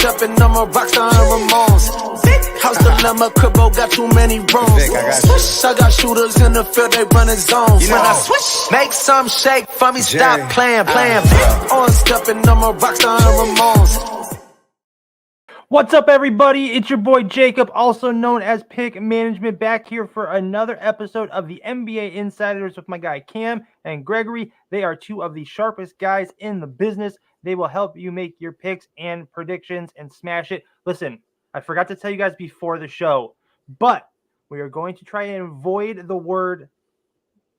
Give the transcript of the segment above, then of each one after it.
stepping, I'm a rockstar and Ramones. House dilemma, cribbo, got too many rooms. Swish, I got shooters in the field, they running zones. When I swish, make some shake for me, stop playing. On stepping, I'm a rockstar and Ramones. What's up, everybody? It's your boy Jacob, also known as Pick Management, back here for another episode of the NBA Insiders with my guy Cam and Gregory. They are two of the sharpest guys in the business. They will help you make your picks and predictions and smash it. Listen, I forgot to tell you guys before the show, but we are going to try and avoid the word,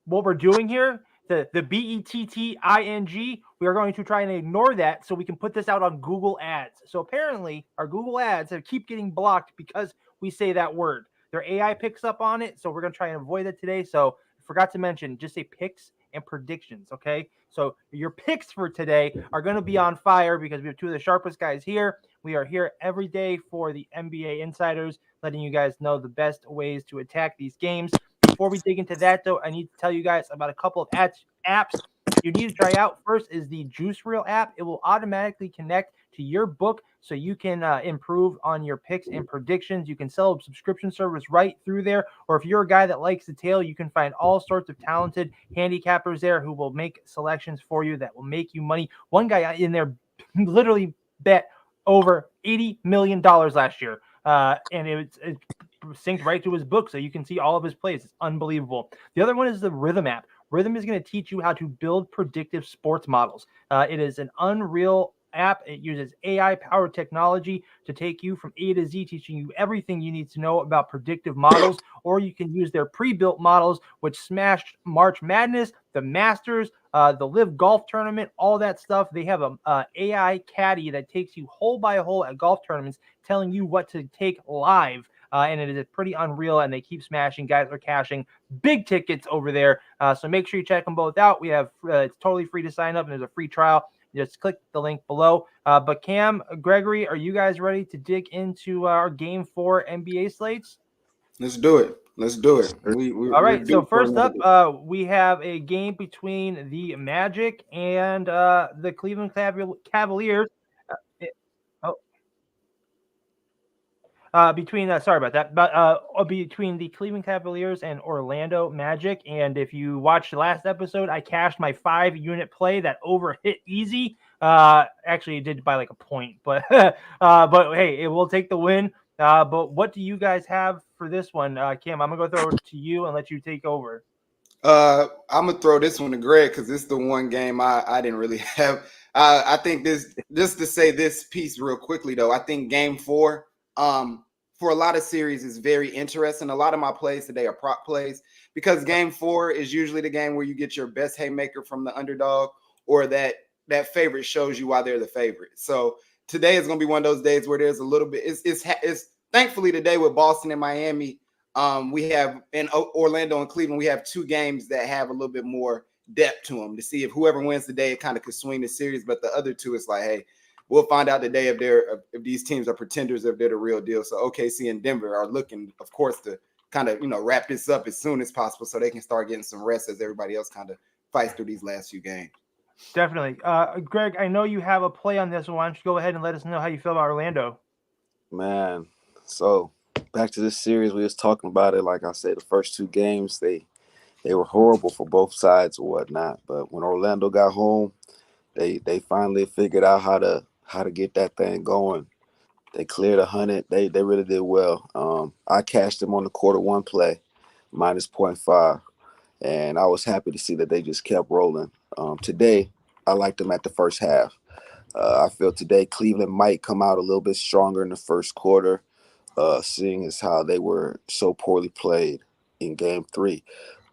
what we're doing here, the BETTING. We are going to try and ignore that so we can put this out on Google Ads. So apparently our Google Ads keep getting blocked because we say that word. Their AI picks up on it, so we're going to try and avoid it today. So I forgot to mention, just say picks and predictions, okay? So your picks for today are going to be on fire because we have two of the sharpest guys here. We are here every day for the NBA Insiders, letting you guys know the best ways to attack these games. Before we dig into that, though, I need to tell you guys about a couple of apps you need to try out. First is the Juice Reel app. It will automatically connect to your book so you can improve on your picks and predictions. You can sell a subscription service right through there. Or if you're a guy that likes the tail, you can find all sorts of talented handicappers there who will make selections for you that will make you money. One guy in there literally bet over $80 million last year. And it's synced right to his book, so you can see all of his plays. It's unbelievable. The other one is the Rhythm app. Rhythm is going to teach you how to build predictive sports models. It is an Unreal app. It uses AI-powered technology to take you from A to Z, teaching you everything you need to know about predictive models, or you can use their pre-built models, which smashed March Madness, the Masters, the Live Golf Tournament, all that stuff. They have a AI caddy that takes you hole by hole at golf tournaments, telling you what to take live. And it is pretty unreal, and they keep smashing. Guys are cashing big tickets over there. So make sure you check them both out. We have it's totally free to sign up, and there's a free trial. Just click the link below. But Cam, Gregory, are you guys ready to dig into our Game 4 NBA slates? Let's do it. All right. So first up, we have a game between the Magic and the Cleveland Cavaliers. Between the Cleveland Cavaliers and Orlando Magic. And if you watched the last episode, I cashed my 5-unit play that over hit easy. Actually, it did by like a point, but but hey, it will take the win. But what do you guys have for this one, Kim? I'm gonna go throw it to you and let you take over. I'm gonna throw this one to Greg because this is the one game I didn't really have. I think this, just to say this piece real quickly though, I think Game 4 for a lot of series is very interesting. A lot of my plays today are prop plays because Game 4 is usually the game where you get your best haymaker from the underdog, or that favorite shows you why they're the favorite. So today is going to be one of those days where there's a little bit. It's thankfully today with Boston and Miami, we have in Orlando and Cleveland, we have two games that have a little bit more depth to them to see if whoever wins today, it kind of could swing the series. But the other two, it's like, hey, we'll find out today if these teams are pretenders, if they're the real deal. So OKC and Denver are looking, of course, to kind of wrap this up as soon as possible so they can start getting some rest as everybody else kind of fights through these last few games. Definitely. Greg, I know you have a play on this one. Why don't you go ahead and let us know how you feel about Orlando? Man, so back to this series, we was talking about it. Like I said, the first two games, they were horrible for both sides or whatnot. But when Orlando got home, they finally figured out how to get that thing going. They cleared 100. They really did well. I cashed them on the quarter one play, minus 0.5. And I was happy to see that they just kept rolling. Today, I liked them at the first half. I feel today Cleveland might come out a little bit stronger in the first quarter, seeing as how they were so poorly played in Game 3.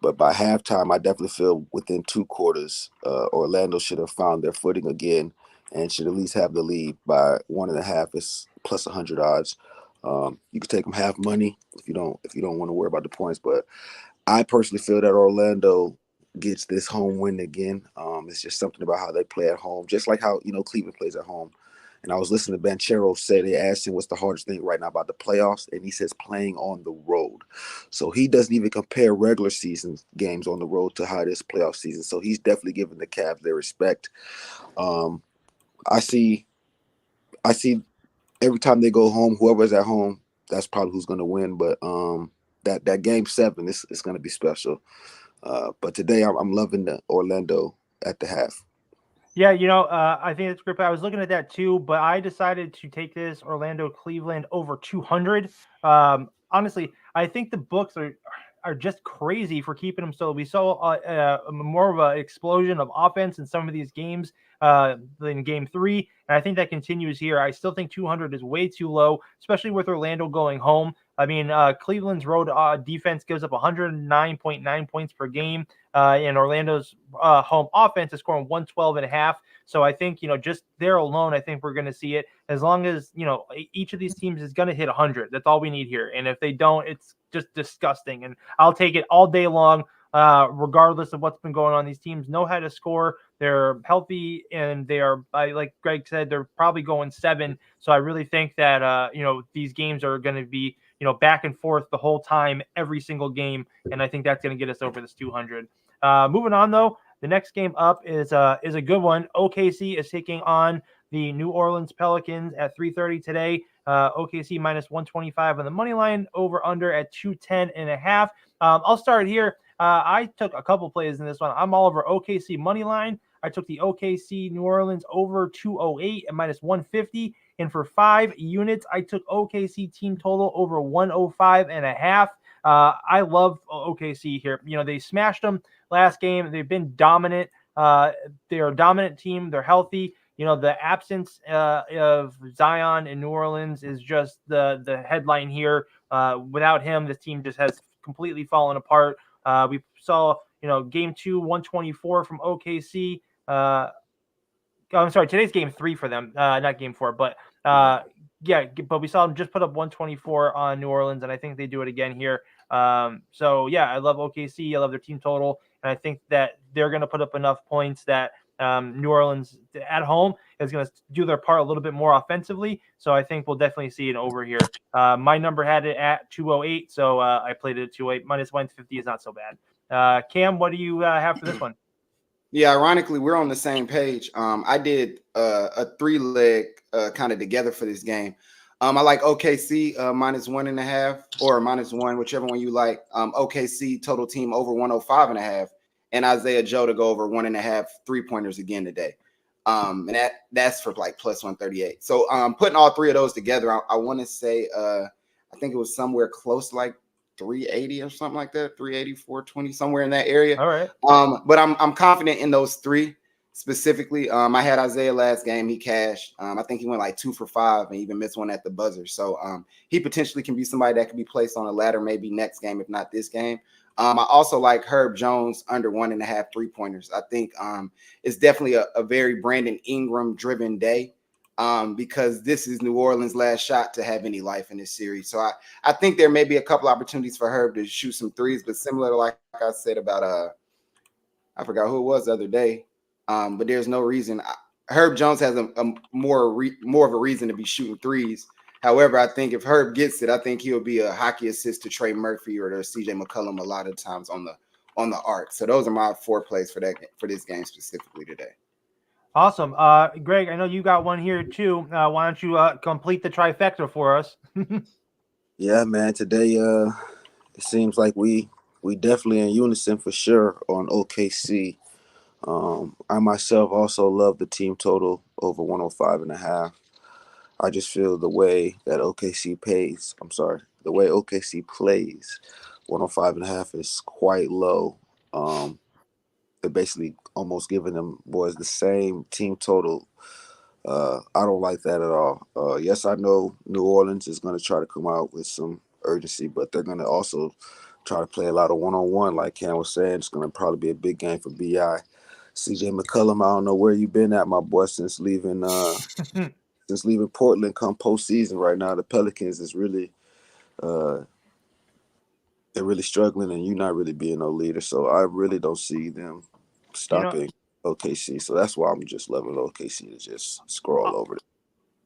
But by halftime, I definitely feel within 2 quarters, Orlando should have found their footing again and should at least have the lead by 1.5. It's plus 100 odds. You can take them half money if you don't want to worry about the points. But I personally feel that Orlando gets this home win again. It's just something about how they play at home, just like how Cleveland plays at home. And I was listening to Banchero say, they asked him what's the hardest thing right now about the playoffs, and he says playing on the road. So he doesn't even compare regular season games on the road to how it is playoff season. So he's definitely giving the Cavs their respect. I see every time they go home, whoever's at home, that's probably who's going to win. But that game 7 is going to be special. But today I'm loving the Orlando at the half. Yeah, I think it's great. I was looking at that too, but I decided to take this Orlando Cleveland over 200. Honestly, I think the books are just crazy for keeping them so. We saw more of an explosion of offense in some of these games in game 3, and I think that continues here. I still think 200 is way too low, especially with Orlando going home. I mean, Cleveland's road defense gives up 109.9 points per game. And Orlando's home offense is scoring 112.5. So I think, just there alone, I think we're going to see it as long as, each of these teams is going to hit 100. That's all we need here. And if they don't, it's just disgusting. And I'll take it all day long, regardless of what's been going on. These teams know how to score. They're healthy, and they are, like Greg said, they're probably going 7. So I really think that, these games are going to be, back and forth the whole time, every single game. And I think that's going to get us over this 200. Moving on, though, the next game up is a good one. OKC is taking on the New Orleans Pelicans at 3:30 today. OKC minus 125 on the money line, over under at 210.5. I'll start here. I took a couple plays in this one. I'm all over OKC money line. I took the OKC New Orleans over 208 at minus 150. And for 5 units, I took OKC team total over 105.5. I love OKC here. They smashed them last game. They've been dominant. They're a dominant team. They're healthy. The absence of Zion in New Orleans is just the headline here. Without him, this team just has completely fallen apart. We saw, game 2, 124 from OKC. I'm sorry, today's game 3 for them, not game 4, but but we saw them just put up 124 on New Orleans, and I think they do it again here. So yeah, I love OKC. I love their team total, and I think that they're going to put up enough points that New Orleans at home is going to do their part a little bit more offensively. So I think we'll definitely see it over here. My number had it at 208, so I played it at 208. Minus 150 is not so bad. Cam, what do you have for this one? Yeah, ironically, we're on the same page. I did a 3-leg kind of together for this game. I like OKC minus 1.5 or minus 1, whichever one you like. OKC total team over 105.5, and Isaiah Joe to go over 1.5 3-pointers again today. And that's for like plus 138. So putting all 3 of those together, I want to say I think it was somewhere close to like 380 or something like that, 380, 420, somewhere in that area. All right. But I'm confident in those 3 specifically. I had Isaiah last game. He cashed. I think he went like 2 for 5 and even missed one at the buzzer. So he potentially can be somebody that can be placed on a ladder maybe next game, if not this game. I also like Herb Jones under 1.5 3-pointers. I think it's definitely a very Brandon Ingram driven day. Because this is New Orleans' last shot to have any life in this series. So I think there may be a couple opportunities for Herb to shoot some threes, but similar to like I said about I forgot who it was the other day, but there's no reason. Herb Jones has a more of a reason to be shooting threes. However, I think if Herb gets it, I think he'll be a hockey assist to Trey Murphy or to CJ McCollum a lot of times on the arc. So those are my 4 plays for this game specifically today. Awesome. Greg, I know you got one here too. Why don't you complete the trifecta for us? Yeah, man. Today, it seems like we definitely in unison for sure on OKC. I myself also love the team total over 105.5. I just feel the way that OKC plays, 105.5 is quite low. They're basically almost giving them boys the same team total. I don't like that at all. Yes, I know New Orleans is going to try to come out with some urgency, but they're going to also try to play a lot of one-on-one, like Cam was saying. It's going to probably be a big game for B.I. CJ McCollum, I don't know where you've been at, my boy, since leaving Portland come postseason right now. The Pelicans is really they're really struggling, and you're not really being no leader. So I really don't see them stopping OKC. So that's why I'm just loving OKC to just scroll over it.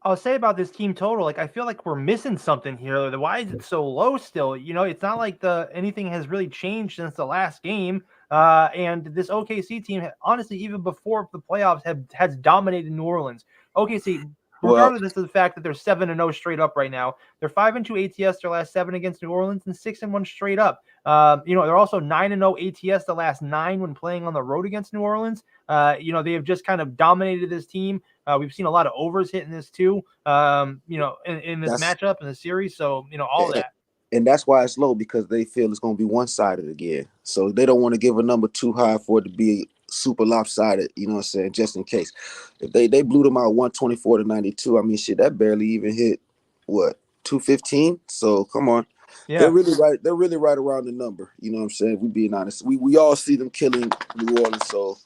I'll say about this team total, like I feel like we're missing something here. Why is it so low still? It's not like anything has really changed since the last game. And this OKC team, honestly, even before the playoffs, has dominated New Orleans. OKC regardless of the fact that they're 7-0 straight up right now. They're 5-2 ATS their last 7 against New Orleans and 6-1 straight up. They're also 9-0 ATS the last 9 when playing on the road against New Orleans. They have just kind of dominated this team. We've seen a lot of overs hitting this too, in this matchup in the series. So, all that. And that's why it's low, because they feel it's going to be one-sided again. So they don't want to give a number too high for it to be super lopsided, you know what I'm saying, just in case. If they blew them out 124-92, I mean, shit, that barely even hit, 215? So come on. Yeah. They're really right around the number, you know what I'm saying? We being honest. We all see them killing New Orleans, so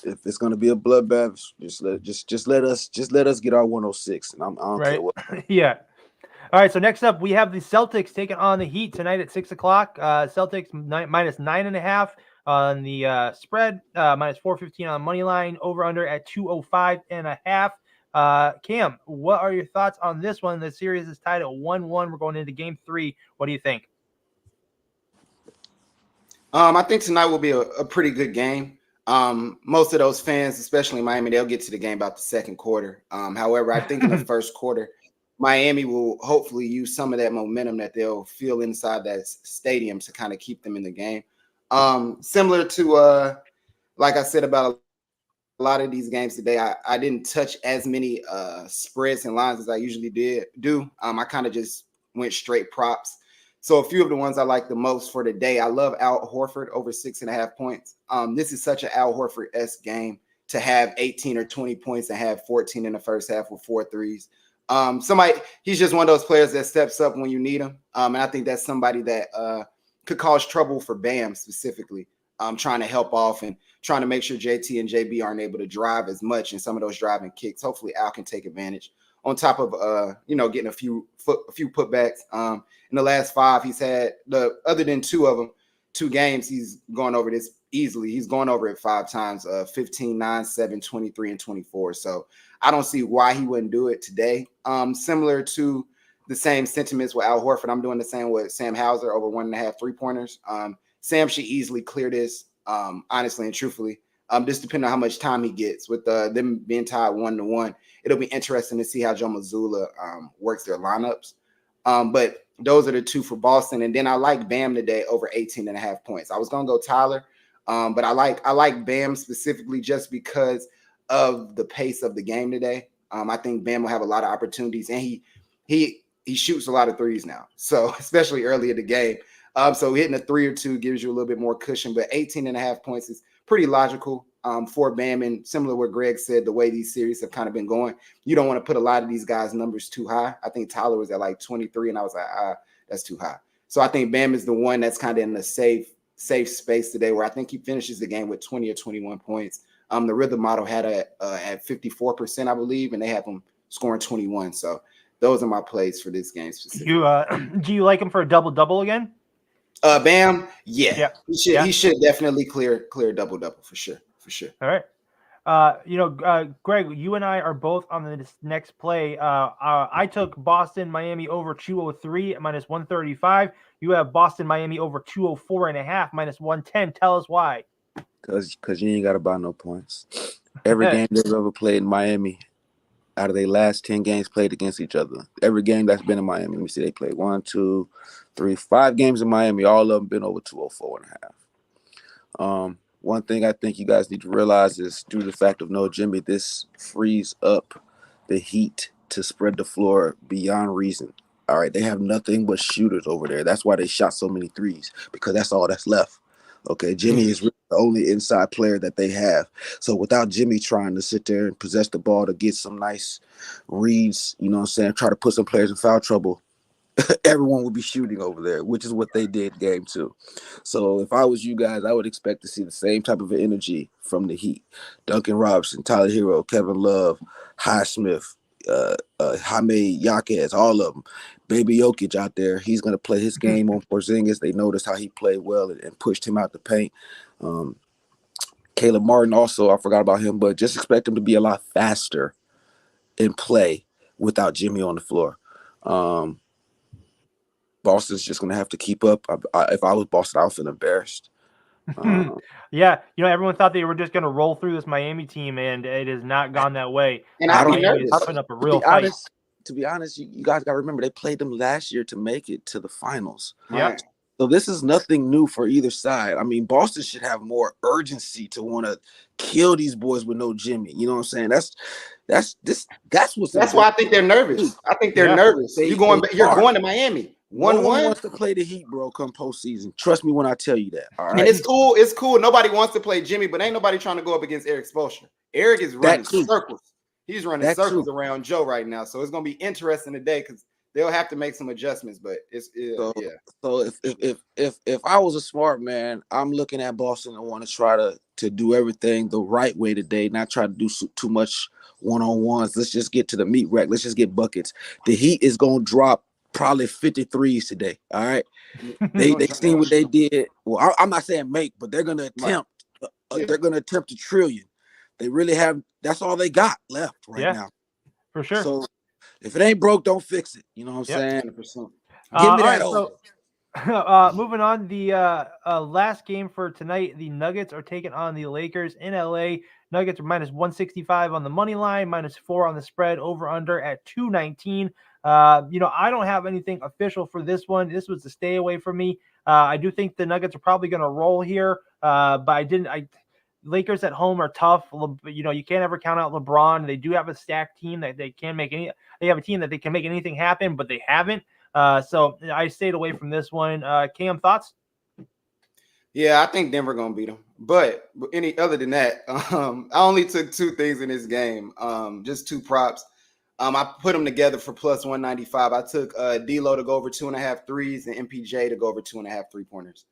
if it's gonna be a bloodbath, just let us get our 106, and I don't care what. Yeah. All right, so next up, we have the Celtics taking on the Heat tonight at 6 o'clock. Celtics minus 9.5 on the spread, minus 415 on the money line, over under at 205.5. Cam, what are your thoughts on this one? The series is tied at 1-1. We're going into game 3. What do you think? I think tonight will be a pretty good game. Most of those fans, especially in Miami, they'll get to the game about the second quarter. However, I think in the first quarter, Miami will hopefully use some of that momentum that they'll feel inside that stadium to kind of keep them in the game. Similar to, like I said about a lot of these games today, I didn't touch as many spreads and lines as I usually do. I kind of just went straight props. So a few of the ones I like the most for today, I love Al Horford over 6.5 points. This is such an Al Horford-esque game to have 18 or 20 points and have 14 in the first half with 4 threes. He's just one of those players that steps up when you need him. And I think that's somebody that could cause trouble for Bam specifically, trying to help off and trying to make sure JT and JB aren't able to drive as much in some of those driving kicks. Hopefully Al can take advantage on top of, getting a few putbacks. In the last 5, he's had other than 2 games, he's gone over this easily. He's gone over it 5 times, 15, 9, 7, 23, and 24. So I don't see why he wouldn't do it today. Similar to the same sentiments with Al Horford, I'm doing the same with Sam Hauser over 1.5 3-pointers. Sam should easily clear this, honestly and truthfully. Just depending on how much time he gets. With them being tied 1-1, it'll be interesting to see how Joe Mazzulla works their lineups. But those are the 2 for Boston. And then I like Bam today over 18.5 points. I was going to go Tyler, but I like Bam specifically just because of the pace of the game today. I think Bam will have a lot of opportunities, and he shoots a lot of threes now. So especially early in the game. So hitting a 3 or 2 gives you a little bit more cushion, but 18.5 points is pretty logical for Bam. And similar to what Greg said, the way these series have kind of been going, you don't want to put a lot of these guys' numbers too high. I think Tyler was at like 23, and I was like, that's too high. So I think Bam is the one that's kind of in the safe space today, where I think he finishes the game with 20 or 21 points. The rhythm model had at 54%, I believe, and they have him scoring 21. So those are my plays for this game specifically. Do you like him for a double-double again? Bam, yeah. He should definitely clear a double-double for sure. All right. Greg, you and I are both on this next play. I took Boston, Miami over 203 at minus 135. You have Boston, Miami over 204.5 minus 110. Tell us why. Because you ain't got to buy no points. Every game they've ever played in Miami, out of their last 10 games played against each other, every game that's been in Miami, let me see, they played 1, 2, 3, 5 games in Miami. All of them been over 204.5. One thing I think you guys need to realize is, due to the fact of no Jimmy, this frees up the Heat to spread the floor beyond reason. All right, they have nothing but shooters over there. That's why they shot so many threes, because that's all that's left. Okay, Jimmy is really the only inside player that they have. So without Jimmy trying to sit there and possess the ball to get some nice reads, you know what I'm saying, try to put some players in foul trouble, everyone would be shooting over there, which is what they did game 2. So if I was you guys, I would expect to see the same type of energy from the Heat. Duncan Robinson, Tyler Hero, Kevin Love, Highsmith, Jaime Jaquez, all of them. Baby Jokic out there, he's going to play his game on Porzingis. They noticed how he played well and pushed him out the paint. Caleb Martin also, I forgot about him, but just expect him to be a lot faster in play without Jimmy on the floor. Boston's just going to have to keep up. If I was Boston, I would feel embarrassed. Yeah, everyone thought they were just going to roll through this Miami team, and it has not gone that way. And I'd be Miami is nervous. putting up a real fight. To be honest, you guys got to remember they played them last year to make it to the finals. Yeah. So this is nothing new for either side. I mean, Boston should have more urgency to want to kill these boys with no Jimmy. You know what I'm saying? That's why I think they're nervous. I think they're nervous. You're going to Miami. 1-1 wants to play the Heat, bro, come postseason. Trust me when I tell you that. All right. And it's cool. It's cool. Nobody wants to play Jimmy, but ain't nobody trying to go up against Eric Spoelstra. Eric is running circles. He's running circles around Joe right now. So it's gonna be interesting today because they'll have to make some adjustments. But So if I was a smart man, I'm looking at Boston and want to try to do everything the right way today, not try to do too much one-on-ones. Let's just get to the meat rack. Let's just get buckets. The Heat is gonna drop probably 53s today. All right. They seen what they did. Well, I'm not saying make, but they're gonna attempt. They're gonna attempt $1 trillion. They really have. That's all they got left now. For sure. So if it ain't broke, don't fix it. You know what I'm saying? 100%. Give me that over. So, moving on, the last game for tonight, the Nuggets are taking on the Lakers in LA. Nuggets are minus 165 on the money line, minus 4 on the spread, over under at 219. I don't have anything official for this one. This was a stay away from me. I do think the Nuggets are probably going to roll here, but Lakers at home are tough. You can't ever count out LeBron. They do have a stacked team that they can make they have a team that they can make anything happen, but they haven't. So I stayed away from this one. Cam, thoughts? Yeah, I think Denver gonna beat them. But other than that, I only took 2 things in this game. Just 2 props. I put them together for plus 195. I took D'Lo to go over 2.5 threes and MPJ to go over 2.5 3-pointers.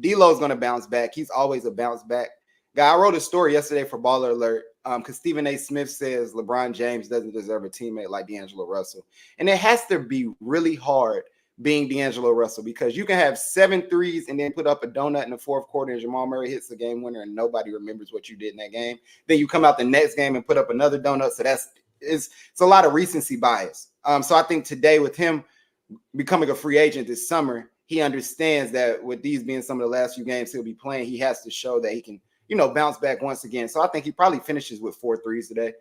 D'Lo's gonna bounce back. He's always a bounce back guy. I wrote a story yesterday for Baller Alert because Stephen A. Smith says LeBron James doesn't deserve a teammate like D'Angelo Russell. And it has to be really hard being D'Angelo Russell because you can have 7 threes and then put up a donut in the 4th quarter and Jamal Murray hits the game winner and nobody remembers what you did in that game. Then you come out the next game and put up another donut. So it's a lot of recency bias. So I think today with him becoming a free agent this summer, he understands that with these being some of the last few games he'll be playing, he has to show that he can bounce back once again. So I think he probably finishes with 4 threes today.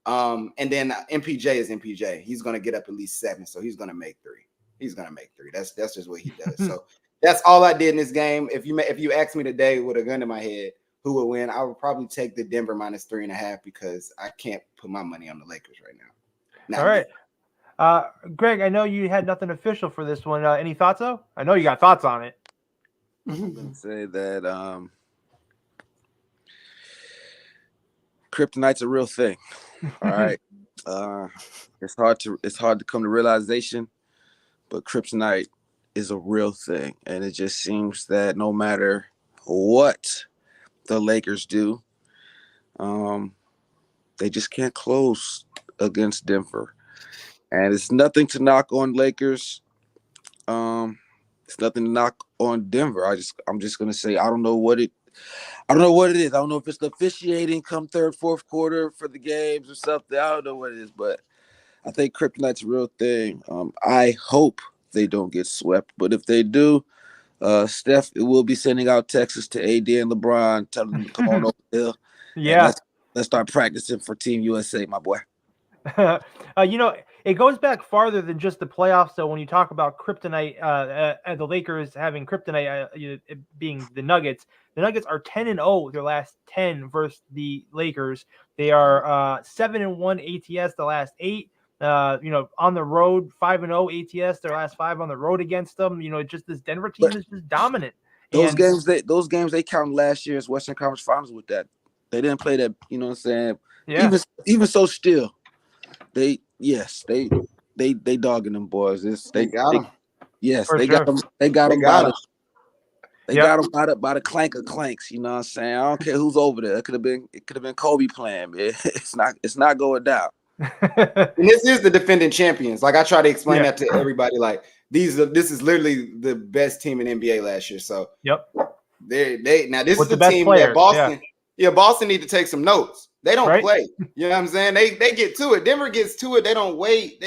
And then MPJ is MPJ. He's going to get up at least 7. So he's going to make 3. He's going to make 3. That's just what he does. So that's all I did in this game. If you asked me today with a gun to my head, who would win, I would probably take the Denver minus 3.5 because I can't put my money on the Lakers right now. All right. Greg, I know you had nothing official for this one. Any thoughts though? I know you got thoughts on it. I'm going to say that kryptonite's a real thing. All right. It's hard to come to realization, but kryptonite is a real thing. And it just seems that no matter what the Lakers do, they just can't close against Denver. And it's nothing to knock on Lakers. It's nothing to knock on Denver. I'm just gonna say I don't know what it is. I don't know if it's the officiating come 3rd, 4th quarter for the games or something. I don't know what it is, but I think kryptonite's a real thing. I hope they don't get swept, but if they do, Steph will be sending out texts to AD and LeBron, telling them to come on over here. Yeah, let's start practicing for Team USA, my boy. It goes back farther than just the playoffs. So when you talk about kryptonite, the Lakers having kryptonite being the Nuggets are 10-0 their last 10 versus the Lakers. They are 7-1 ATS the last 8. On the road 5-0 ATS their last 5 on the road against them. Just this Denver team is just dominant. Those games they count last year's Western Conference Finals with that. They didn't play that. You know what I'm saying? Yeah. Even so, still. They dogging them boys. They got them. Yes, For they sure. got them. They got them by the clank of clanks. You know what I'm saying? I don't care who's over there. It could have been Kobe playing. Man. It's not going down. And this is the defending champions. Like I try to explain that to everybody. Like this is literally the best team in NBA last year. So they now this is the team players, that Boston. Yeah, Boston need to take some notes. They don't play. You know what I'm saying? They get to it. Denver gets to it. They don't wait.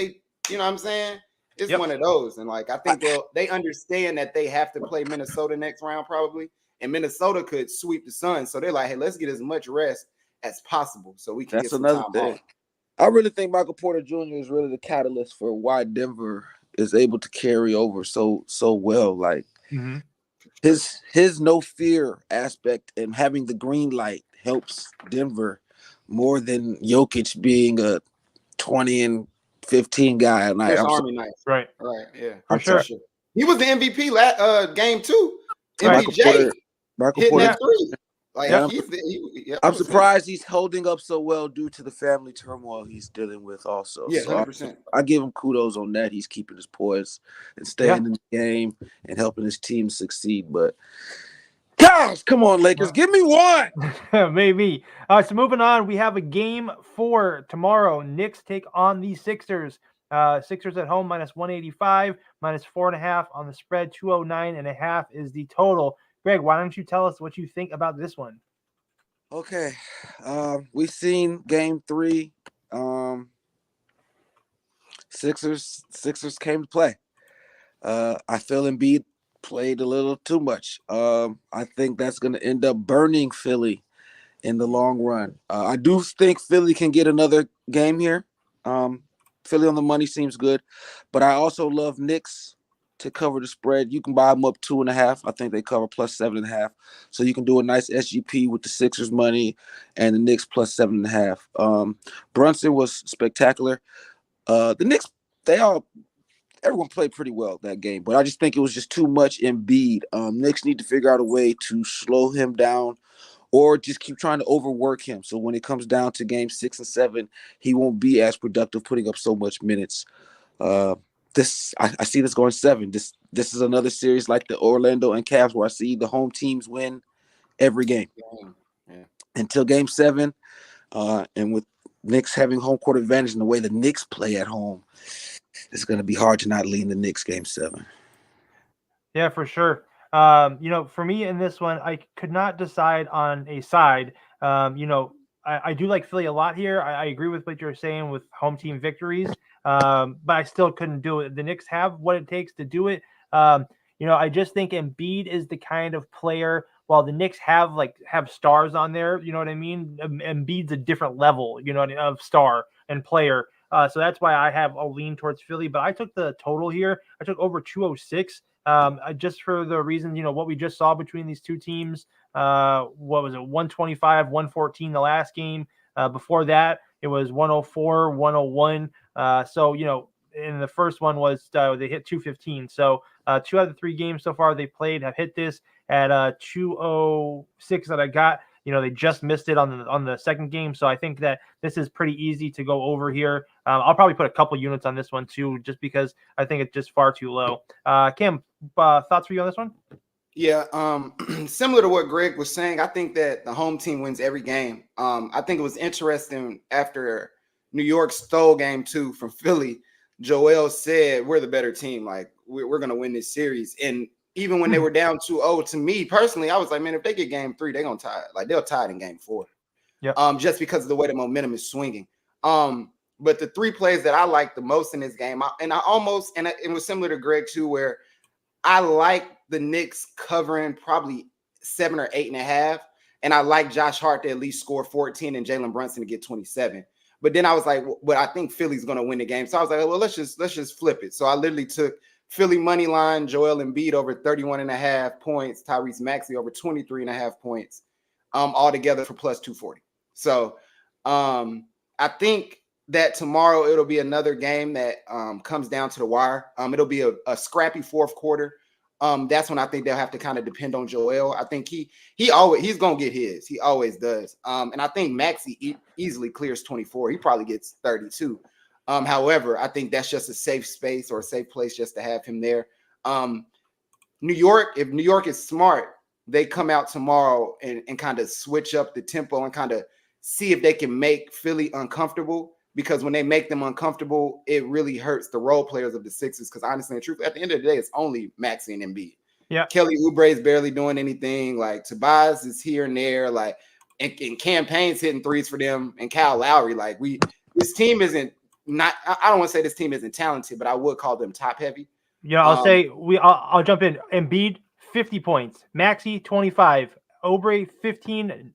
You know what I'm saying? It's one of those. And like I think they understand that they have to play Minnesota next round probably. and Minnesota could sweep the Suns. So they're like, hey, let's get as much rest as possible so we can That's get some another time thing. off. I really think Michael Porter Jr. is really the catalyst for why Denver is able to carry over so well. Like his no fear aspect and having the green light helps Denver more than Jokic being a 20 and 15 guy a night. Chris Army night. Right. Yeah. For sure. He was the MVP game 2. Right. MPJ Michael hitting Porter. that 3. Like I'm surprised he's holding up so well due to the family turmoil he's dealing with also. Yeah, so 100%. I give him kudos on that. He's keeping his poise and staying in the game and helping his team succeed. But gosh, come on, Lakers, give me one. Maybe. So moving on, we have a game 4 tomorrow. Knicks take on the Sixers. Sixers at home -185, -4.5 on the spread. 209.5 is the total. Greg, why don't you tell us what you think about this one? Okay. We've seen game 3. Sixers came to play. I feel Embiid played a little too much. I think that's going to end up burning Philly in the long run. I do think Philly can get another game here. Philly on the money seems good, but I also love Knicks to cover the spread. You can buy them up 2.5. I think they cover plus 7.5. So you can do a nice SGP with the Sixers money and the Knicks plus 7.5. Brunson was spectacular. The Knicks, everyone played pretty well that game, but I just think it was just too much Embiid. Knicks need to figure out a way to slow him down or just keep trying to overwork him. So when it comes down to game 6 and 7, he won't be as productive putting up so much minutes. I see this going 7. This is another series like the Orlando and Cavs where I see the home teams win every game until game 7. And with Knicks having home court advantage in the way the Knicks play at home, it's going to be hard to not lean the Knicks game 7. Yeah, for sure. For me in this one, I could not decide on a side. I do like Philly a lot here. I agree with what you're saying with home team victories, but I still couldn't do it. The Knicks have what it takes to do it. I just think Embiid is the kind of player, while the Knicks have stars on there, you know what I mean? Embiid's a different level, of star and player. So that's why I have a lean towards Philly, but I took the total here. I took over 206. Just for the reason, what we just saw between these two teams. What was it? 125, 114 the last game. Before that, it was 104, 101. In the first one was they hit 215. So 2 out of the 3 games so far they played have hit this at 206 that I got. They just missed it on the second game. So I think that this is pretty easy to go over here. I'll probably put a couple units on this one too, just because I think it's just far too low. Cam, thoughts for you on this one? Yeah, similar to what Greg was saying, I think that the home team wins every game. I think it was interesting after New York stole game 2 from Philly. Joel said, we're the better team. Like, we're going to win this series. And even when they were down 2-0, to me personally, I was like, man, if they get game 3, they're going to tie it. Like, they'll tie it in game 4. Yeah. Just because of the way the momentum is swinging. But the 3 plays that I like the most in this game, it was similar to Greg too, where I like the Knicks covering probably 7 or 8.5. And I like Josh Hart to at least score 14 and Jalen Brunson to get 27. But then I was like, but I think Philly's going to win the game. So I was like, well, let's just flip it. So I literally took Philly money line, Joel Embiid over 31.5 points, Tyrese Maxey over 23.5 points, all together for plus 240. So I think that tomorrow it'll be another game that comes down to the wire. It'll be a scrappy fourth quarter. That's when I think they'll have to kind of depend on Joel. I think he's gonna get his. He always does. And I think Maxey easily clears 24. He probably gets 32. However, I think that's just a safe space or a safe place just to have him there. New York, if New York is smart, they come out tomorrow and kind of switch up the tempo and kind of see if they can make Philly uncomfortable. Because when they make them uncomfortable, it really hurts the role players of the Sixers. Because honestly and truthfully, at the end of the day, it's only Maxey and Embiid. Yeah, Kelly Oubre is barely doing anything. Like Tobias is here and there. Like and Campaign's hitting threes for them, and Kyle Lowry. Like this team isn't not. I don't want to say this team isn't talented, but I would call them top heavy. Yeah, I'll jump in. Embiid 50 points. Maxey, 25. Oubre, 15.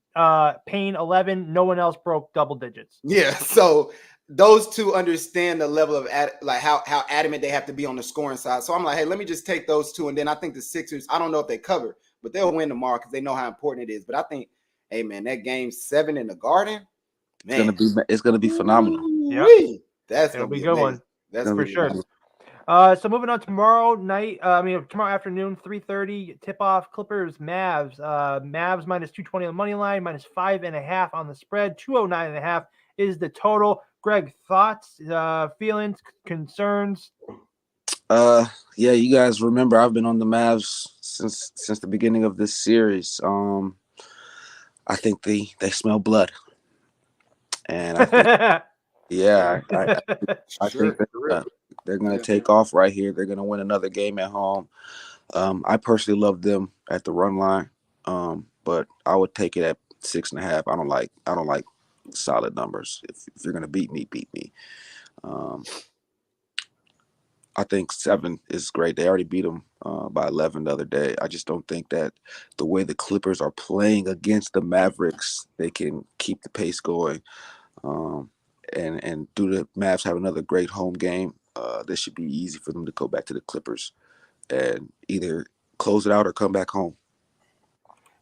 Payne, 11. No one else broke double digits. Yeah, so those two understand the level of how adamant they have to be on the scoring side. So I'm like, hey, let me just take those two, and then I think the Sixers, I don't know if they cover, but they'll win tomorrow because they know how important it is. But I think, hey man, that game 7 in the Garden, man, it's gonna be phenomenal. Yeah, that's it'll gonna be a be good amazing. one. That's for sure. phenomenal. So moving on tomorrow night, tomorrow afternoon, 3:30 tip off. Clippers, Mavs. Mavs minus 220 on the money line, minus 5.5 on the spread. 209.5 is the total. Greg, thoughts, feelings, concerns? Yeah, you guys remember I've been on the Mavs since the beginning of this series. I think they smell blood, and I think I think they're going to take off right here. They're going to win another game at home. I personally love them at the run line, but I would take it at 6.5. I don't like solid numbers. If you're going to beat me, beat me. I think 7 is great. They already beat them by 11 the other day. I just don't think that the way the Clippers are playing against the Mavericks, they can keep the pace going. And do the Mavs have another great home game, this should be easy for them to go back to the Clippers and either close it out or come back home.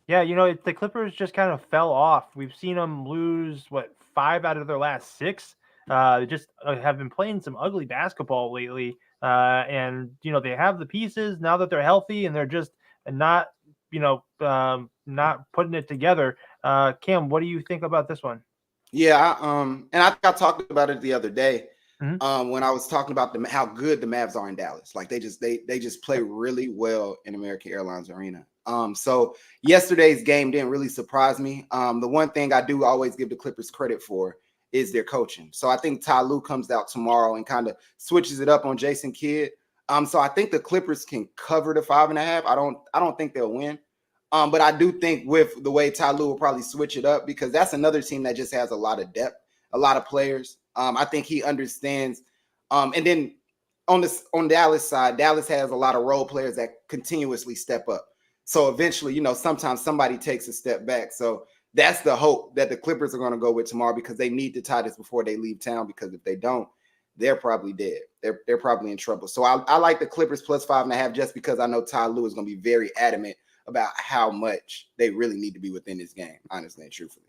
Yeah, the Clippers just kind of fell off. We've seen them lose, 5 out of their last 6. They just have been playing some ugly basketball lately. And they have the pieces now that they're healthy, and they're just not, not putting it together. Cam, what do you think about this one? Yeah, and I think I talked about it the other day when I was talking about how good the Mavs are in Dallas. Like they just play really well in American Airlines Arena. So yesterday's game didn't really surprise me. The one thing I do always give the Clippers credit for is their coaching. So I think Ty Lue comes out tomorrow and kind of switches it up on Jason Kidd. So I think the Clippers can cover the 5.5. I don't think they'll win. But I do think with the way Ty Lue will probably switch it up, because that's another team that just has a lot of depth, a lot of players. I think he understands. And then on Dallas side, Dallas has a lot of role players that continuously step up. So eventually, sometimes somebody takes a step back. So that's the hope that the Clippers are going to go with tomorrow, because they need to tie this before they leave town, because if they don't, they're probably dead. They're probably in trouble. So I like the Clippers plus 5.5 just because I know Ty Lue is going to be very adamant about how much they really need to be within this game, honestly and truthfully.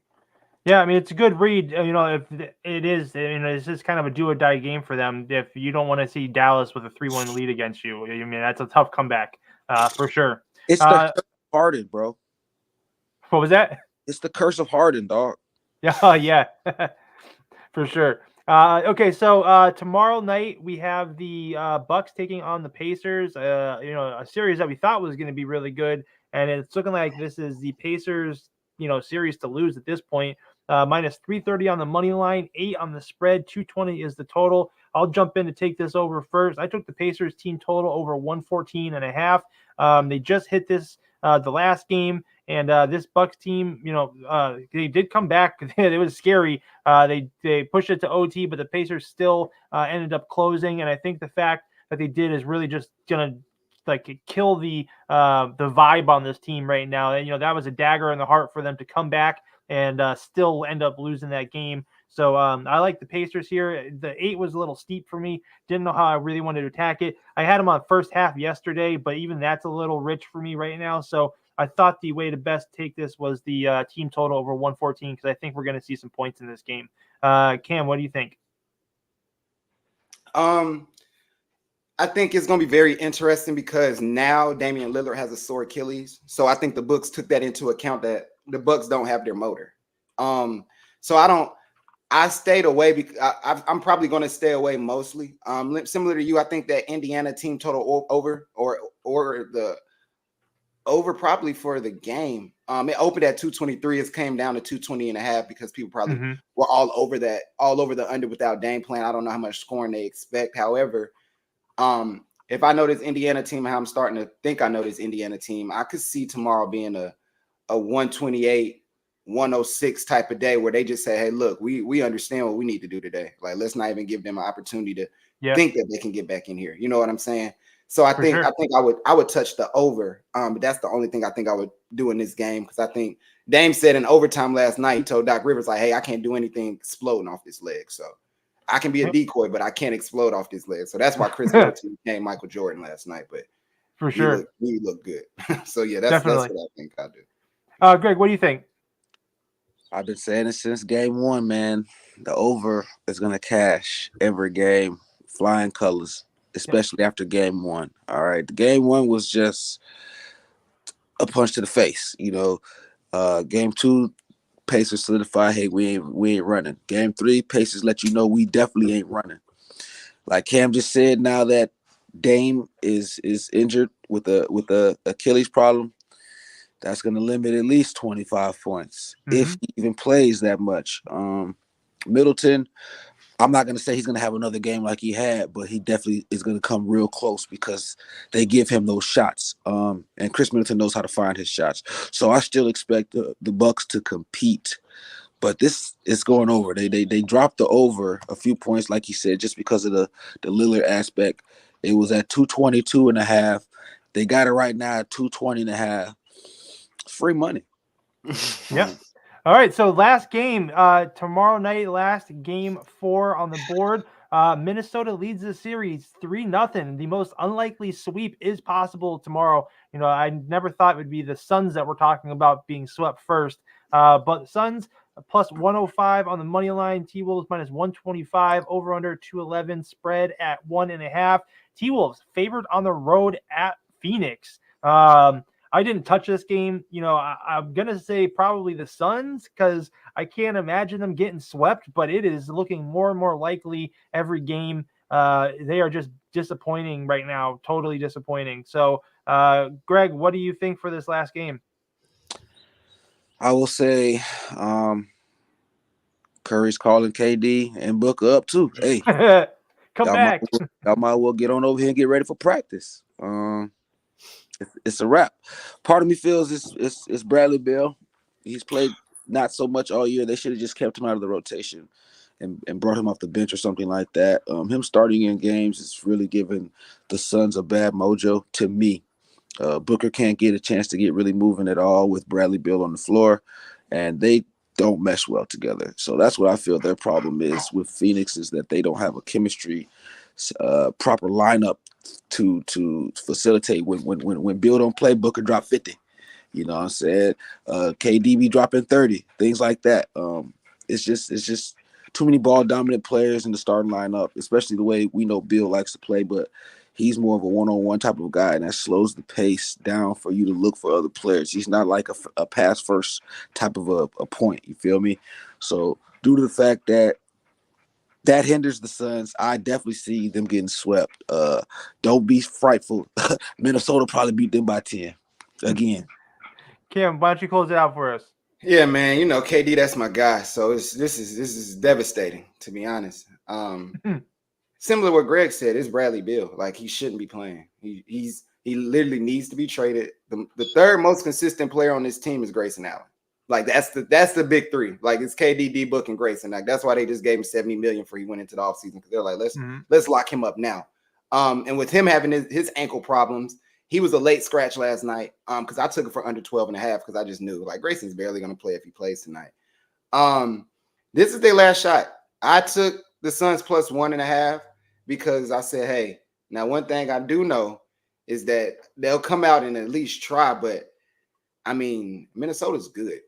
Yeah, I mean, it's a good read. If it is, it's just kind of a do or die game for them. If you don't want to see Dallas with a 3-1 lead against you, I mean, that's a tough comeback for sure. It's the curse of Harden, bro. What was that? It's the curse of Harden, dog. Yeah, for sure. Okay, so tomorrow night we have the Bucks taking on the Pacers. A series that we thought was going to be really good, and it's looking like this is the Pacers, series to lose at this point. Minus 330 on the money line, 8 on the spread, 220 is the total. I'll jump in to take this over first. I took the Pacers team total over 114.5. They just hit this the last game, and this Bucks team, they did come back. It was scary. They pushed it to OT, but the Pacers still ended up closing. And I think the fact that they did is really just gonna kill the vibe on this team right now. And that was a dagger in the heart for them to come back and still end up losing that game. So I like the Pacers here. The 8 was a little steep for me. Didn't know how I really wanted to attack it. I had them on first half yesterday, but even that's a little rich for me right now. So I thought the way to best take this was the team total over 114, because I think we're going to see some points in this game. Cam, what do you think? I think it's going to be very interesting because now Damian Lillard has a sore Achilles. So I think the books took that into account, that the Bucks don't have their motor. So I stayed away because I'm probably going to stay away mostly. Similar to you, I think that Indiana team total over or the over probably for the game. It opened at 223. It came down to 220.5 because people probably were all over the under without Dame playing. I don't know how much scoring they expect. However, if I know this Indiana team, how I'm starting to think I know this Indiana team, I could see tomorrow being a 128, 106 type of day where they just say, hey, look, we understand what we need to do today. Like, let's not even give them an opportunity to think that they can get back in here. You know what I'm saying? So I For think sure. I would touch the over. But that's the only thing I think I would do in this game, because I think Dame said in overtime last night, he told Doc Rivers, like, hey, I can't do anything exploding off this leg. So I can be a decoy, but I can't explode off this leg. So that's why Chris Middleton became Michael Jordan last night. But For sure. we look good. So yeah, that's Definitely. what I think I do. Greg, what do you think? I've been saying it since game one, man. The over is gonna cash every game, flying colors, especially after game one. All right, the game one was just a punch to the face. Game two, Pacers solidify, hey, we ain't running. Game three, Pacers let you know we definitely ain't running. Like Cam just said, now that Dame is injured with a Achilles problem, that's going to limit at least 25 points if he even plays that much. Middleton, I'm not going to say he's going to have another game like he had, but he definitely is going to come real close because they give him those shots. And Chris Middleton knows how to find his shots. So I still expect the Bucks to compete. But this is going over. They dropped the over a few points, like you said, just because of the Lillard aspect. It was at 222.5. They got it right now at 220.5. It's free money. Yep. All right. So last game, tomorrow night, last game 4 on the board. Minnesota leads the series 3-0. The most unlikely sweep is possible tomorrow. I never thought it would be the Suns that we're talking about being swept first. But the Suns plus 105 on the money line. T-Wolves minus 125, over under 211, spread at 1.5. T-Wolves favored on the road at Phoenix. I didn't touch this game. I'm going to say probably the Suns, because I can't imagine them getting swept, but it is looking more and more likely every game. They are just disappointing right now, totally disappointing. So, Greg, what do you think for this last game? I will say Curry's calling KD and Booker up too. Hey, come back. Y'all might well get on over here and get ready for practice. It's a wrap. Part of me feels it's Bradley Beal. He's played not so much all year. They should have just kept him out of the rotation and brought him off the bench or something like that. Him starting in games is really giving the Suns a bad mojo to me. Booker can't get a chance to get really moving at all with Bradley Beal on the floor, and they don't mesh well together. So that's what I feel their problem is with Phoenix, is that they don't have a chemistry proper lineup to facilitate when Bill don't play, Booker drop 50. You know what I'm saying? KD be dropping 30, things like that. It's just too many ball dominant players in the starting lineup, especially the way we know Bill likes to play, but he's more of a one-on-one type of guy, and that slows the pace down for you to look for other players. He's not like a pass first type of a point. You feel me? So due to the fact that hinders the Suns, I definitely see them getting swept. Don't be frightful. Minnesota probably beat them by 10 again. Kim, why don't you close it out for us? Yeah, man. KD, that's my guy. So this is devastating, to be honest. Similar to what Greg said, it's Bradley Beal. Like, he shouldn't be playing. He literally needs to be traded. The third most consistent player on this team is Grayson Allen. Like, that's the big three. Like, it's KD, D-Book, and Grayson. Like, that's why they just gave him $70 million for he went into the offseason, because they're like, let's lock him up now. And with him having his ankle problems, he was a late scratch last night. Because I took it for under 12.5, because I just knew, like, Grayson's barely gonna play if he plays tonight. This is their last shot. I took the Suns plus 1.5 because I said, hey, now one thing I do know is that they'll come out and at least try, but I mean, Minnesota's good.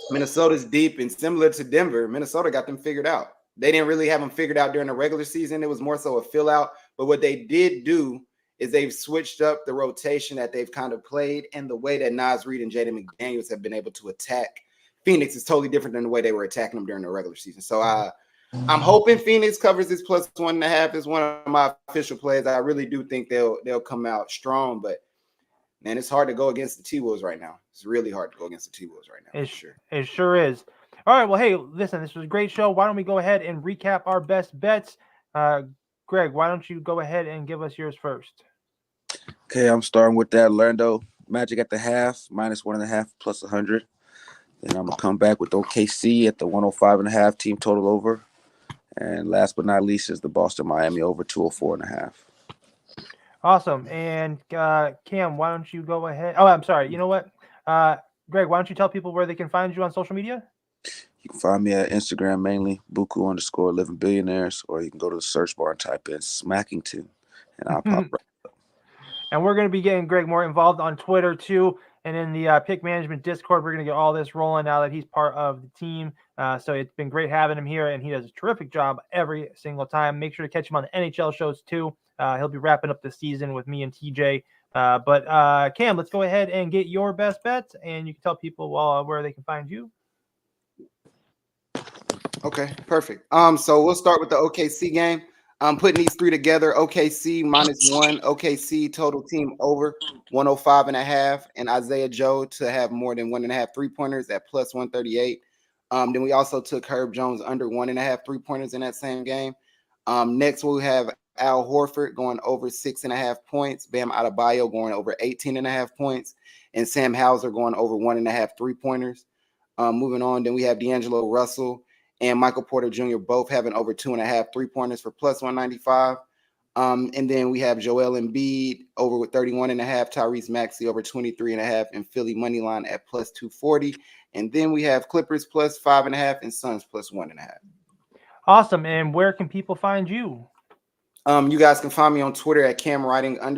Minnesota's deep, and similar to Denver, Minnesota got them figured out. They didn't really have them figured out during the regular season. It was more so a fill out. But what they did do is they've switched up the rotation that they've kind of played, and the way that Naz Reid and Jaden McDaniels have been able to attack Phoenix is totally different than the way they were attacking them during the regular season. So I'm hoping Phoenix covers this plus 1.5 as one of my official plays. I really do think they'll come out strong, but man, it's hard to go against the T-Wolves right now. It's really hard to go against the T-Wolves right now. It sure is. All right, well, hey, listen, this was a great show. Why don't we go ahead and recap our best bets? Greg, why don't you go ahead and give us yours first? Okay, I'm starting with that Orlando Magic at the half, minus 1.5, plus 100. Then I'm going to come back with OKC at the 105.5 team total over. And last but not least is the Boston Miami over 204.5. Awesome. And Cam, why don't you go ahead? Oh, I'm sorry. You know what? Greg, why don't you tell people where they can find you on social media? You can find me at Instagram mainly, Buku_Living Billionaires, or you can go to the search bar and type in Smackington, and I'll pop right up. And we're going to be getting Greg more involved on Twitter too, and in the Pick Management Discord. We're going to get all this rolling now that he's part of the team. So it's been great having him here, and he does a terrific job every single time. Make sure to catch him on the NHL shows too. He'll be wrapping up the season with me and TJ. But Cam, let's go ahead and get your best bets, and you can tell people where they can find you. Okay, perfect. So we'll start with the OKC game. I'm putting these three together. OKC -1, OKC total team over 105.5, and Isaiah Joe to have more than 1.5 3-pointers at +138. Then we also took Herb Jones under 1.5 3-pointers in that same game. Next we'll have Al Horford going over 6.5 points, Bam Adebayo going over 18.5 points, and Sam Hauser going over 1.5 3-pointers. Moving on, then we have D'Angelo Russell and Michael Porter Jr. both having over 2.5 3-pointers for +195. And then we have Joel Embiid over with 31.5, Tyrese Maxey over 23.5, and Philly Moneyline at +240. And then we have Clippers +5.5 and Suns +1.5. Awesome. And where can people find you? You guys can find me on Twitter at CamWriting_. On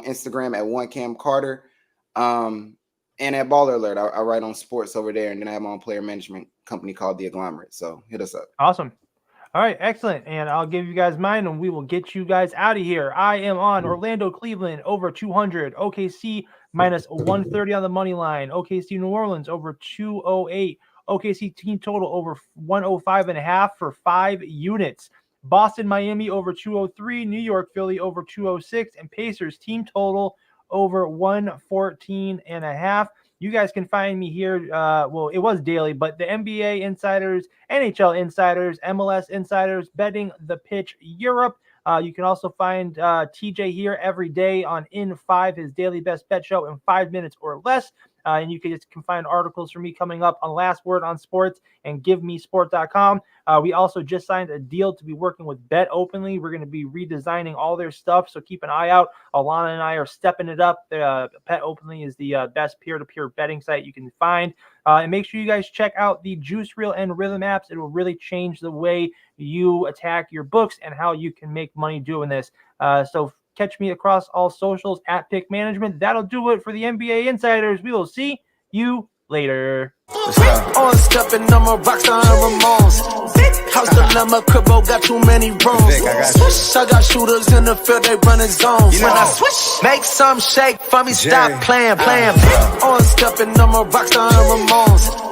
Instagram at OneCamCarter. And at Baller Alert, I write on sports over there, and then I have my own player management company called The Agglomerate. So hit us up. Awesome. All right, excellent. And I'll give you guys mine, and we will get you guys out of here. I am on Orlando, Cleveland over 200. OKC -130 on the money line. OKC New Orleans over 208. OKC team total over 105.5 for 5 units. Boston, Miami over 203. New York, Philly over 206. And Pacers team total over 114.5. You guys can find me here. Well, it was daily, but the NBA insiders, NHL insiders, MLS insiders, betting the pitch Europe. You can also find TJ here every day on In 5, his daily best bet show in 5 minutes or less. And you can find articles from me coming up on Last Word on Sports and GiveMeSport.com. We also just signed a deal to be working with Bet Openly. We're going to be redesigning all their stuff, so keep an eye out. Alana and I are stepping it up. Bet Openly is the best peer-to-peer betting site you can find. And make sure you guys check out the Juice Reel and Rhythm apps. It will really change the way you attack your books and how you can make money doing this. So catch me across all socials at Pick Management. That'll do it for the NBA Insiders. We will see you later. On stepping, I'm a rockstar and Ramones. House dilemma, cribbo got too many rooms. Swish, I got shooters in the field, they running zones. When I swish, make some shake for me, stop playing. On stepping, I'm a rockstar and Ramones.